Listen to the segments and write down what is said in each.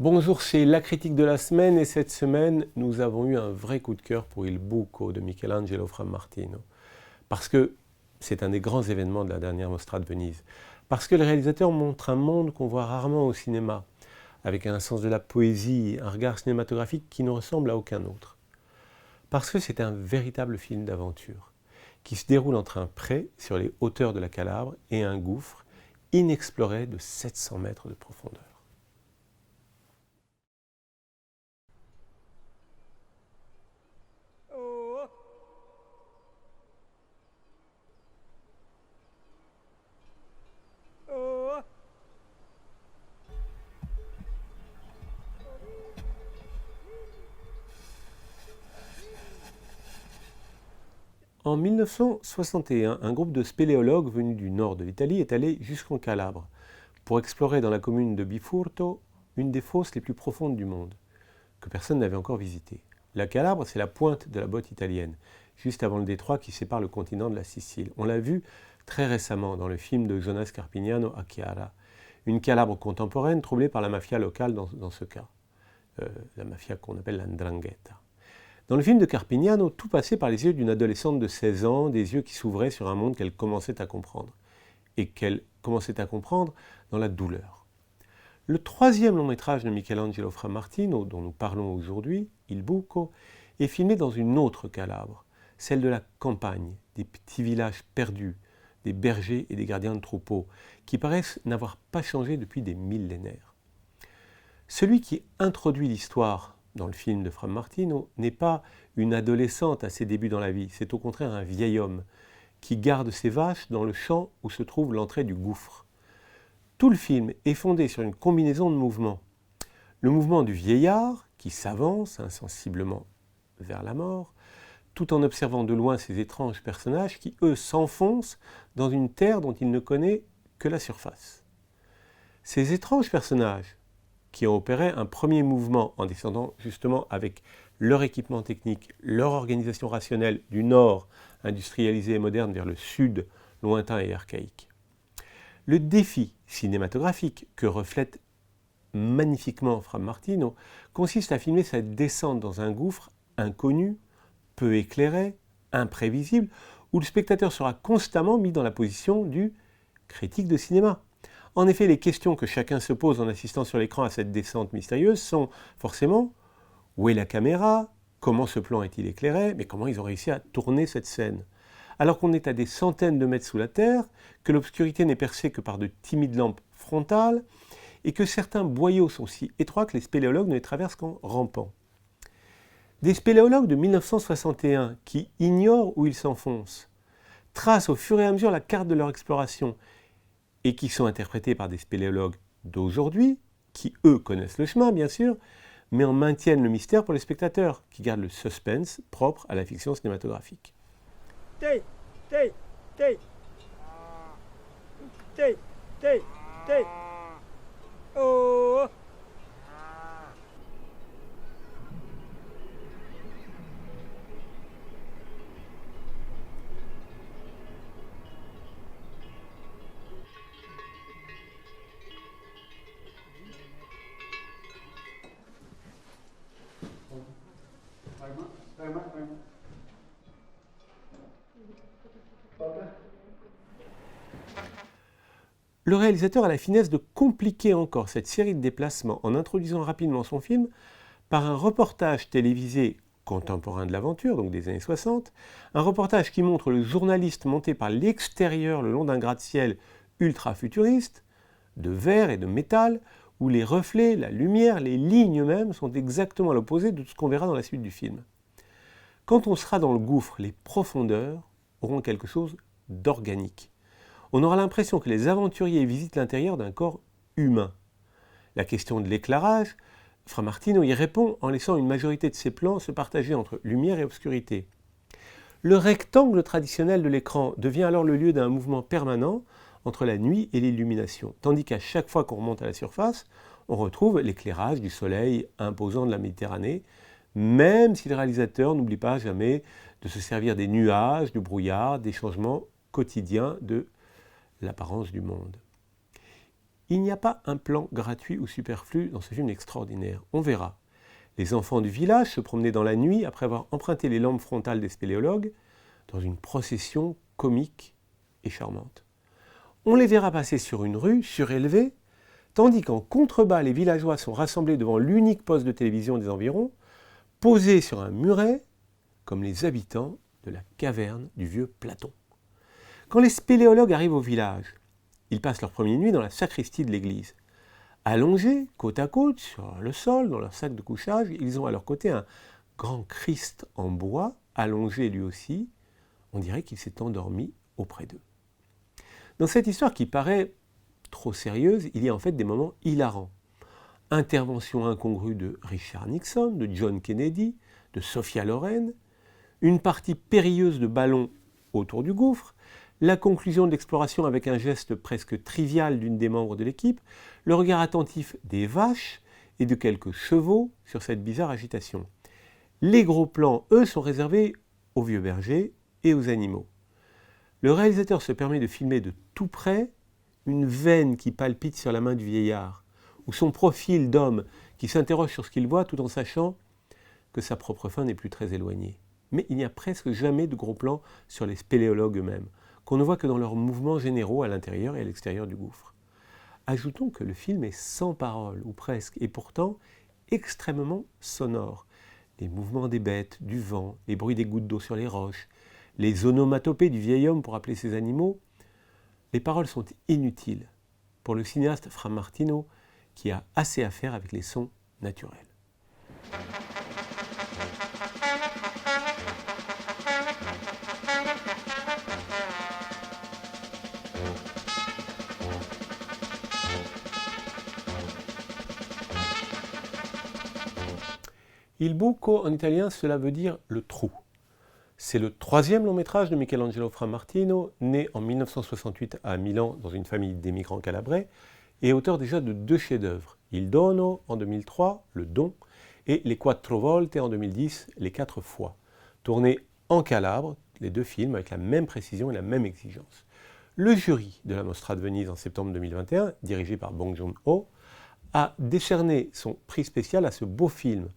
Bonjour, c'est la critique de la semaine et cette semaine, nous avons eu un vrai coup de cœur pour Il Buco de Michelangelo Frammartino. Parce que c'est un des grands événements de la dernière Mostra de Venise. Parce que le réalisateur montre un monde qu'on voit rarement au cinéma, avec un sens de la poésie, un regard cinématographique qui ne ressemble à aucun autre. Parce que c'est un véritable film d'aventure, qui se déroule entre un pré sur les hauteurs de la Calabre et un gouffre inexploré de 700 mètres de profondeur. En 1961, un groupe de spéléologues venus du nord de l'Italie est allé jusqu'en Calabre pour explorer dans la commune de Bifurto une des fosses les plus profondes du monde, que personne n'avait encore visitée. La Calabre, c'est la pointe de la botte italienne, juste avant le détroit qui sépare le continent de la Sicile. On l'a vu très récemment dans le film de Jonas Carpignano, A Chiara, une Calabre contemporaine troublée par la mafia locale dans ce cas, la mafia qu'on appelle la 'ndrangheta. Dans le film de Carpignano, tout passait par les yeux d'une adolescente de 16 ans, des yeux qui s'ouvraient sur un monde qu'elle commençait à comprendre. Et qu'elle commençait à comprendre dans la douleur. Le troisième long métrage de Michelangelo Frammartino, dont nous parlons aujourd'hui, Il Buco, est filmé dans une autre Calabre, celle de la campagne, des petits villages perdus, des bergers et des gardiens de troupeaux, qui paraissent n'avoir pas changé depuis des millénaires. Celui qui introduit l'histoire dans le film de Frammartino n'est pas une adolescente à ses débuts dans la vie, c'est au contraire un vieil homme qui garde ses vaches dans le champ où se trouve l'entrée du gouffre. Tout le film est fondé sur une combinaison de mouvements. Le mouvement du vieillard qui s'avance insensiblement vers la mort, tout en observant de loin ces étranges personnages qui, eux, s'enfoncent dans une terre dont il ne connaît que la surface. Ces étranges personnages qui ont opéré un premier mouvement en descendant justement avec leur équipement technique, leur organisation rationnelle du nord, industrialisé et moderne, vers le sud, lointain et archaïque. Le défi cinématographique que reflète magnifiquement Frammartino consiste à filmer cette descente dans un gouffre inconnu, peu éclairé, imprévisible, où le spectateur sera constamment mis dans la position du critique de cinéma. En effet, les questions que chacun se pose en assistant sur l'écran à cette descente mystérieuse sont forcément où est la caméra, comment ce plan est-il éclairé, mais comment ils ont réussi à tourner cette scène. Alors qu'on est à des centaines de mètres sous la terre, que l'obscurité n'est percée que par de timides lampes frontales, et que certains boyaux sont si étroits que les spéléologues ne les traversent qu'en rampant. Des spéléologues de 1961 qui ignorent où ils s'enfoncent, tracent au fur et à mesure la carte de leur exploration, et qui sont interprétés par des spéléologues d'aujourd'hui, qui eux connaissent le chemin bien sûr, mais en maintiennent le mystère pour les spectateurs, qui gardent le suspense propre à la fiction cinématographique. Le réalisateur a la finesse de compliquer encore cette série de déplacements en introduisant rapidement son film par un reportage télévisé contemporain de l'aventure, donc des années 60, un reportage qui montre le journaliste monté par l'extérieur le long d'un gratte-ciel ultra futuriste, de verre et de métal, où les reflets, la lumière, les lignes même sont exactement à l'opposé de tout ce qu'on verra dans la suite du film. Quand on sera dans le gouffre, les profondeurs auront quelque chose d'organique. On aura l'impression que les aventuriers visitent l'intérieur d'un corps humain. La question de l'éclairage, Frammartino y répond en laissant une majorité de ses plans se partager entre lumière et obscurité. Le rectangle traditionnel de l'écran devient alors le lieu d'un mouvement permanent entre la nuit et l'illumination, tandis qu'à chaque fois qu'on remonte à la surface, on retrouve l'éclairage du soleil imposant de la Méditerranée, même si le réalisateur n'oublie pas jamais de se servir des nuages, du brouillard, des changements quotidiens de l'apparence du monde. Il n'y a pas un plan gratuit ou superflu dans ce film extraordinaire. On verra. Les enfants du village se promenaient dans la nuit après avoir emprunté les lampes frontales des spéléologues dans une procession comique et charmante. On les verra passer sur une rue surélevée, tandis qu'en contrebas, les villageois sont rassemblés devant l'unique poste de télévision des environs, posés sur un muret, comme les habitants de la caverne du vieux Platon. Quand les spéléologues arrivent au village, ils passent leur première nuit dans la sacristie de l'église. Allongés, côte à côte, sur le sol, dans leur sac de couchage, ils ont à leur côté un grand Christ en bois, allongé lui aussi. On dirait qu'il s'est endormi auprès d'eux. Dans cette histoire qui paraît trop sérieuse, il y a en fait des moments hilarants. Intervention incongrue de Richard Nixon, de John Kennedy, de Sophia Loren, une partie périlleuse de ballons autour du gouffre, la conclusion de l'exploration avec un geste presque trivial d'une des membres de l'équipe, le regard attentif des vaches et de quelques chevaux sur cette bizarre agitation. Les gros plans, eux, sont réservés aux vieux bergers et aux animaux. Le réalisateur se permet de filmer de tout près une veine qui palpite sur la main du vieillard, ou son profil d'homme qui s'interroge sur ce qu'il voit tout en sachant que sa propre fin n'est plus très éloignée. Mais il n'y a presque jamais de gros plans sur les spéléologues eux-mêmes, qu'on ne voit que dans leurs mouvements généraux à l'intérieur et à l'extérieur du gouffre. Ajoutons que le film est sans parole, ou presque, et pourtant extrêmement sonore. Les mouvements des bêtes, du vent, les bruits des gouttes d'eau sur les roches, les onomatopées du vieil homme pour appeler ses animaux, les paroles sont inutiles pour le cinéaste Fra Martino qui a assez à faire avec les sons naturels. Il buco en italien, cela veut dire le trou. C'est le troisième long métrage de Michelangelo Fra Martino, né en 1968 à Milan dans une famille d'émigrants calabrais, et auteur déjà de 2 chefs-d'œuvre, Il Dono en 2003, Le Don, et Les Quattro Volte en 2010, Les 4 fois, tournés en Calabre, les 2 films avec la même précision et la même exigence. Le jury de la Mostra de Venise en septembre 2021, dirigé par Bong Joon-ho, a décerné son prix spécial à ce beau film,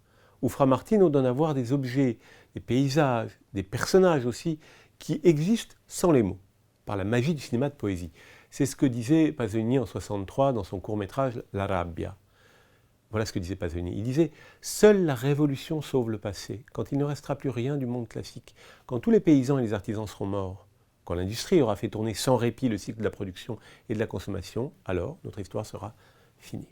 où Fra Martino donne à voir des objets, des paysages, des personnages aussi, qui existent sans les mots, par la magie du cinéma de poésie. C'est ce que disait Pasolini en 1963 dans son court-métrage La Rabbia. Voilà ce que disait Pasolini. Il disait « Seule la révolution sauve le passé, quand il ne restera plus rien du monde classique, quand tous les paysans et les artisans seront morts, quand l'industrie aura fait tourner sans répit le cycle de la production et de la consommation, alors notre histoire sera finie. »